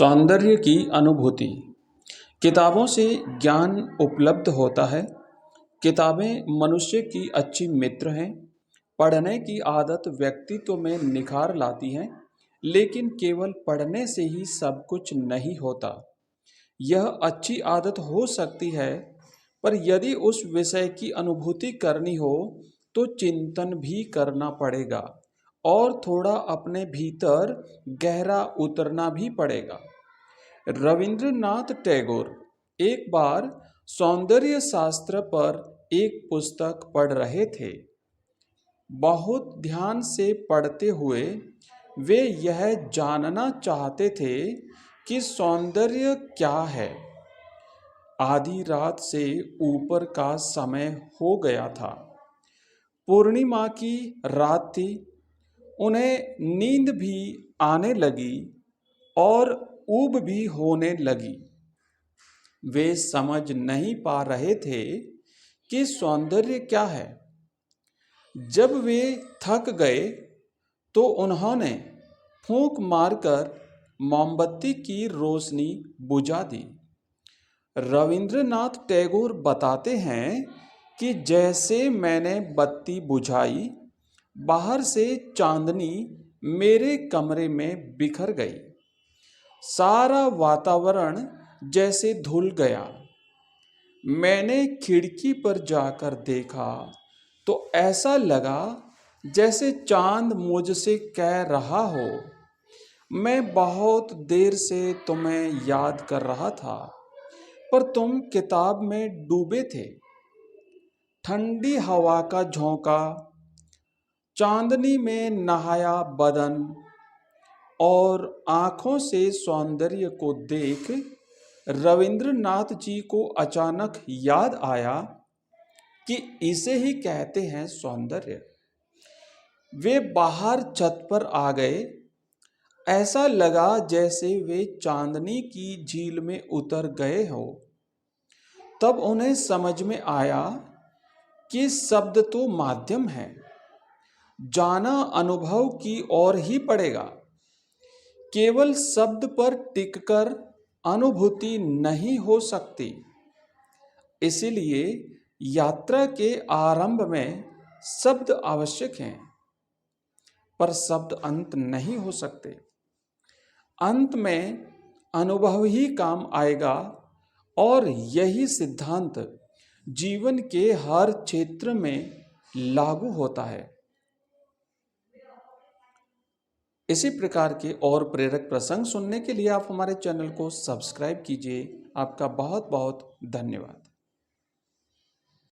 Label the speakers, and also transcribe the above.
Speaker 1: सौंदर्य की अनुभूति। किताबों से ज्ञान उपलब्ध होता है। किताबें मनुष्य की अच्छी मित्र हैं। पढ़ने की आदत व्यक्तित्व में निखार लाती है, लेकिन केवल पढ़ने से ही सब कुछ नहीं होता। यह अच्छी आदत हो सकती है, पर यदि उस विषय की अनुभूति करनी हो तो चिंतन भी करना पड़ेगा और थोड़ा अपने भीतर गहरा उतरना भी पड़ेगा। रविंद्रनाथ टैगोर एक बार सौंदर्य शास्त्र पर एक पुस्तक पढ़ रहे थे। बहुत ध्यान से पढ़ते हुए वे यह जानना चाहते थे कि सौंदर्य क्या है। आधी रात से ऊपर का समय हो गया था। पूर्णिमा की रात थी। उन्हें नींद भी आने लगी और ऊब भी होने लगी। वे समझ नहीं पा रहे थे कि सौंदर्य क्या है। जब वे थक गए तो उन्होंने फूंक मारकर मोमबत्ती की रोशनी बुझा दी। रविंद्रनाथ टैगोर बताते हैं कि जैसे मैंने बत्ती बुझाई, बाहर से चांदनी मेरे कमरे में बिखर गई। सारा वातावरण जैसे धुल गया। मैंने खिड़की पर जाकर देखा तो ऐसा लगा जैसे चांद मुझसे कह रहा हो, मैं बहुत देर से तुम्हें याद कर रहा था, पर तुम किताब में डूबे थे। ठंडी हवा का झोंका, चांदनी में नहाया बदन और आंखों से सौंदर्य को देख रविंद्रनाथ जी को अचानक याद आया कि इसे ही कहते हैं सौंदर्य। वे बाहर छत पर आ गए। ऐसा लगा जैसे वे चांदनी की झील में उतर गए हो। तब उन्हें समझ में आया कि शब्द तो माध्यम है, जाना अनुभव की ओर ही पड़ेगा। केवल शब्द पर टिककर अनुभूति नहीं हो सकती। इसलिए यात्रा के आरंभ में शब्द आवश्यक हैं, पर शब्द अंत नहीं हो सकते। अंत में अनुभव ही काम आएगा और यही सिद्धांत जीवन के हर क्षेत्र में लागू होता है। इसी प्रकार के और प्रेरक प्रसंग सुनने के लिए आप हमारे चैनल को सब्सक्राइब कीजिए। आपका बहुत बहुत धन्यवाद।